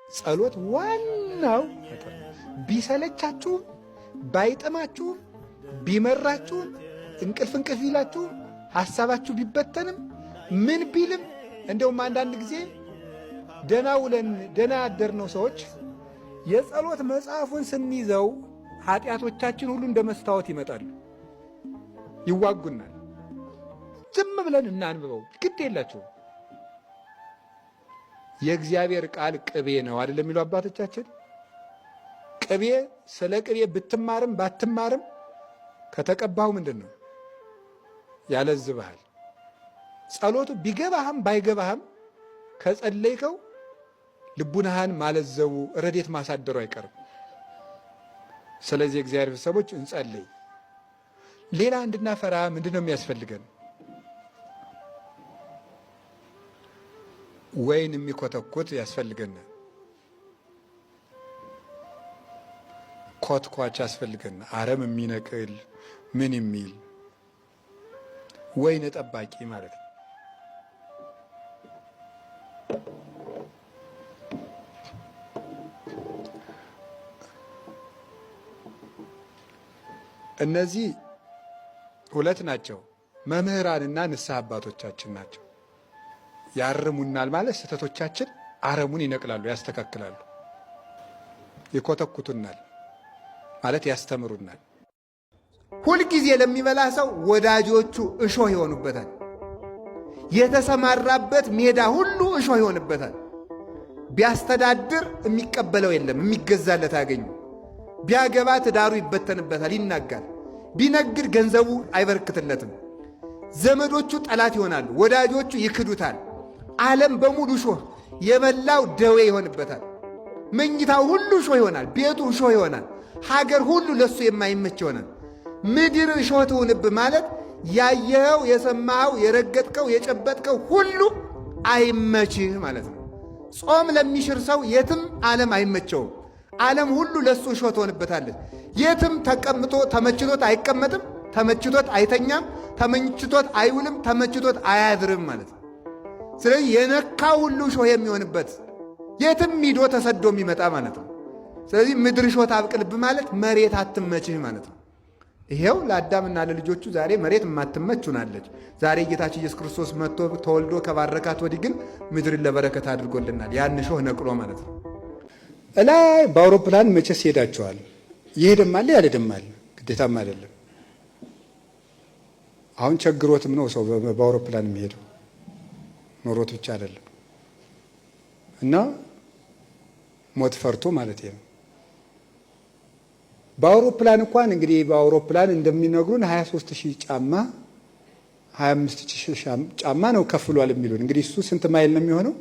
ጸሎት ዋናው ቢሰለቻችሁም ባይጥማችሁም ቢመራችሁም እንቅልፍ ቢላችሁም ሐሳባችሁ ቢበተንም ምን ቢልም እንደውም አንዳንድ ጊዜ ደና ውለን ደና ያደርነው ሰዎች የጸሎት መጽሐፉን ስንይዘው ኃጢአቶቻችን ሁሉ እንደ መስታወት ይመጣሉ፣ ይዋጉናል። ዝም ብለን እናንብበው፣ ግድ የላቸው። የእግዚአብሔር ቃል ቅቤ ነው አይደለም የሚሉ አባቶቻችን። ቅቤ ስለ ቅቤ ብትማርም ባትማርም ከተቀባው ምንድን ነው ያለዝብሃል። ጸሎቱ ቢገባህም ባይገባህም ከጸለይከው ልቡናህን ማለዘቡ ረዴት ማሳደሩ አይቀርም። ስለዚህ እግዚአብሔር ሰዎች እንጸልይ። ሌላ እንድናፈራ ምንድን ነው የሚያስፈልገን? ወይን የሚኮተኩት ያስፈልገናል። ኮትኳች ያስፈልገናል። አረም የሚነቅል ምን የሚል ወይን ጠባቂ ማለት ነው። እነዚህ ሁለት ናቸው። መምህራንና ንስሐ አባቶቻችን ናቸው። ያርሙናል ማለት ስህተቶቻችን አረሙን ይነቅላሉ፣ ያስተካክላሉ። ይኮተኩቱናል ማለት ያስተምሩናል። ሁልጊዜ ለሚበላ ሰው ወዳጆቹ እሾህ ይሆኑበታል። የተሰማራበት ሜዳ ሁሉ እሾህ ይሆንበታል። ቢያስተዳድር የሚቀበለው የለም፣ የሚገዛለት አያገኙ። ቢያገባ ትዳሩ ይበተንበታል፣ ይናጋል። ቢነግድ ገንዘቡ አይበረክትለትም። ዘመዶቹ ጠላት ይሆናሉ፣ ወዳጆቹ ይክዱታል። ዓለም በሙሉ እሾህ፣ የበላው ደዌ ይሆንበታል። መኝታው ሁሉ እሾህ ይሆናል፣ ቤቱ እሾህ ይሆናል። ሀገር ሁሉ ለሱ የማይመች ይሆናል። ምድር እሾህ ትሁንብህ ማለት ያየኸው፣ የሰማኸው፣ የረገጥከው፣ የጨበጥከው ሁሉ አይመችህ ማለት ነው። ጾም ለሚሽር ሰው የትም ዓለም አይመቸውም። ዓለም ሁሉ ለሱ እሾህ ትሆንበታለች። የትም ተቀምጦ ተመችቶት አይቀመጥም፣ ተመችቶት አይተኛም፣ ተመችቶት አይውልም፣ ተመችቶት አያድርም ማለት ነው። ስለዚህ የነካው ሁሉ እሾህ የሚሆንበት የትም ሂዶ ተሰዶ የሚመጣ ማለት ነው። ስለዚህ ምድር እሾህ ታብቅልብህ ማለት መሬት አትመችህ ማለት ነው። ይሄው ለአዳምና ለልጆቹ ዛሬ መሬት የማትመች ሆናለች። ዛሬ ጌታችን ኢየሱስ ክርስቶስ መጥቶ ተወልዶ ከባረካት ወዲህ ግን ምድርን ለበረከት አድርጎልናል። ያን እሾህ ነቅሎ ማለት ነው። እላይ በአውሮፕላን መቼስ ሄዳችኋል። ይሄድማል ያልሄድማል ግዴታም አይደለም። አሁን ቸግሮትም ነው ሰው በአውሮፕላን የሚሄደው ኖሮት ብቻ አይደለም። እና ሞት ፈርቶ ማለት ነው። በአውሮፕላን እንኳን እንግዲህ በአውሮፕላን እንደሚነግሩን 23,000 ጫማ 25,000 ጫማ ነው ከፍሏል የሚሉን። እንግዲህ እሱ ስንት ማይል ነው የሚሆነው?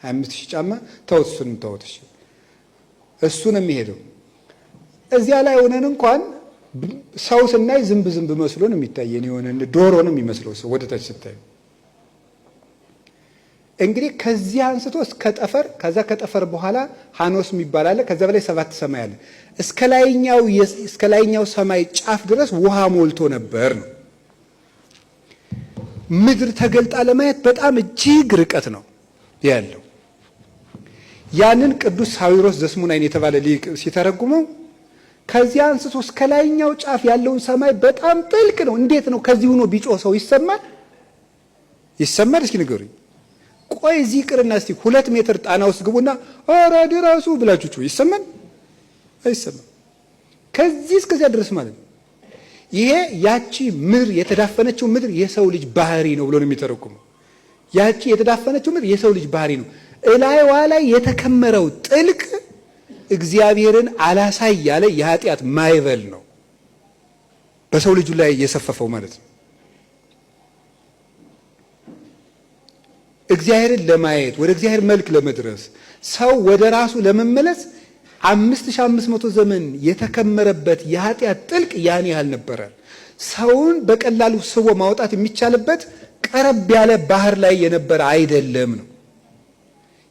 25,000 ጫማ ተውት፣ እሱንም ተውት። እሱ ነው የሚሄደው። እዚያ ላይ ሆነን እንኳን ሰው ስናይ ዝንብ መስሎ ነው የሚታየን። የሆነ ዶሮ ነው የሚመስለው ሰው ወደ ታች ስታዩ። እንግዲህ ከዚህ አንስቶ እስከ ጠፈር፣ ከዛ ከጠፈር በኋላ ሃኖስ የሚባል አለ። ከዛ በላይ 7 ሰማይ አለ። እስከ ላይኛው ሰማይ ጫፍ ድረስ ውሃ ሞልቶ ነበር ነው። ምድር ተገልጣ ለማየት በጣም እጅግ ርቀት ነው ያለው። ያንን ቅዱስ ሳዊሮስ ዘስሙናይን የተባለ ሊቅ ሲተረጉመው ከዚህ አንስቶ እስከ ላይኛው ጫፍ ያለውን ሰማይ በጣም ጥልቅ ነው። እንዴት ነው ከዚህ ሆኖ ቢጮህ ሰው ይሰማል? እስኪ ንገሩኝ። ቆይ እዚህ ቅርና እስቲ 2 ሜትር ጣና ውስጥ ግቡና ኧረ ድረሱ ብላችሁ ይሰማል? አይሰማም። ከዚህ እስከዚያ ድረስ ማለት ነው። ይሄ ያቺ ምድር የተዳፈነችው ምድር የሰው ልጅ ባህሪ ነው ብሎ ነው የሚተረጉመው። ያቺ የተዳፈነችው ምድር የሰው ልጅ ባህሪ ነው። እላይዋ ላይ የተከመረው ጥልቅ እግዚአብሔርን አላሳይ ያለ የኃጢአት ማይበል ነው በሰው ልጁ ላይ የሰፈፈው ማለት ነው። እግዚአብሔርን ለማየት ወደ እግዚአብሔር መልክ ለመድረስ ሰው ወደ ራሱ ለመመለስ 5500 ዘመን የተከመረበት የኃጢአት ጥልቅ ያን ያህል ነበረ። ሰውን በቀላሉ ስቦ ማውጣት የሚቻልበት ቀረብ ያለ ባህር ላይ የነበረ አይደለም ነው።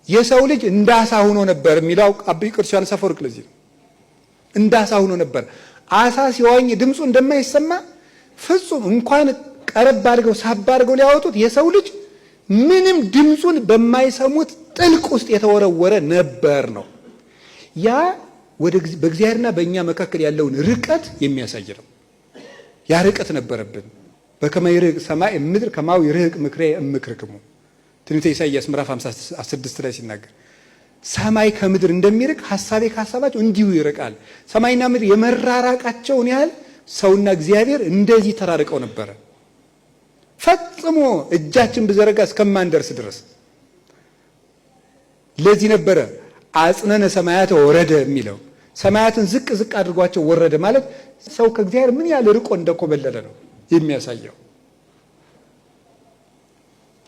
የሰው ልጅ እንዳሳ ሆኖ ነበር የሚለው አብይ ቅዱስ ዮሐንስ አፈወርቅ። ለዚህ እንዳሳ ሆኖ ነበር። አሳ ሲዋኝ ድምፁ እንደማይሰማ ፍጹም እንኳን ቀረብ አድርገው ሳብ አድርገው ሊያወጡት የሰው ልጅ ምንም ድምፁን በማይሰሙት ጥልቅ ውስጥ የተወረወረ ነበር ነው። ያ በእግዚአብሔርና በእኛ መካከል ያለውን ርቀት የሚያሳይ ነው። ያ ርቀት ነበረብን። በከመ ይርቅ ሰማይ ምድር ከማሁ ይርቅ ምክሬ እምክርክሙ ትንቢተ ኢሳይያስ ምዕራፍ 56 ላይ ሲናገር ሰማይ ከምድር እንደሚርቅ ሐሳቤ ከሐሳባቸው እንዲሁ ይርቃል። ሰማይና ምድር የመራራቃቸውን ያህል ሰውና እግዚአብሔር እንደዚህ ተራርቀው ነበረ፣ ፈጽሞ እጃችን ብዘረጋ እስከማንደርስ ድረስ። ለዚህ ነበረ አጽነነ ሰማያተ ወረደ የሚለው። ሰማያትን ዝቅ ዝቅ አድርጓቸው ወረደ ማለት ሰው ከእግዚአብሔር ምን ያህል ርቆ እንደኮበለለ ነው የሚያሳየው።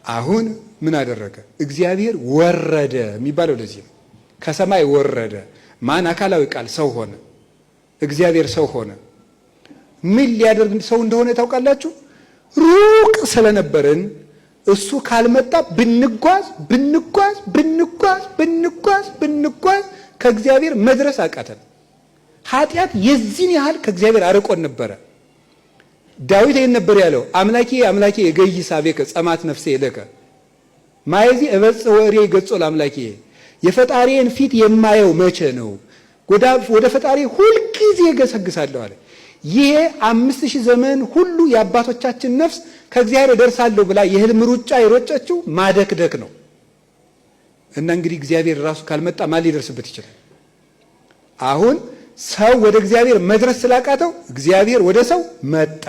አሁን ምን አደረገ? እግዚአብሔር ወረደ የሚባለው ለዚህ ነው። ከሰማይ ወረደ። ማን? አካላዊ ቃል ሰው ሆነ። እግዚአብሔር ሰው ሆነ። ምን ሊያደርግ ሰው እንደሆነ ታውቃላችሁ? ሩቅ ስለነበርን እሱ ካልመጣ ብንጓዝ ከእግዚአብሔር መድረስ አቃተን። ኃጢአት የዚህን ያህል ከእግዚአብሔር አርቆን ነበረ። ዳዊት ይህን ነበር ያለው፣ አምላኬ አምላኬ የገይሳ ቤከ ጸማት ነፍሴ ለከ ማየዚ እበጽሕ ወእሬ ገጾ ለአምላኬ። የፈጣሪን ፊት የማየው መቼ ነው? ወደ ፈጣሪ ሁልጊዜ ገሰግሳለሁ አለ። ይሄ 5000 ዘመን ሁሉ የአባቶቻችን ነፍስ ከእግዚአብሔር እደርሳለሁ ብላ የህልም ሩጫ የሮጨችው ማደክደክ ነው። እና እንግዲህ እግዚአብሔር ራሱ ካልመጣ ማን ሊደርስበት ይችላል? አሁን ሰው ወደ እግዚአብሔር መድረስ ስላቃተው እግዚአብሔር ወደ ሰው መጣ።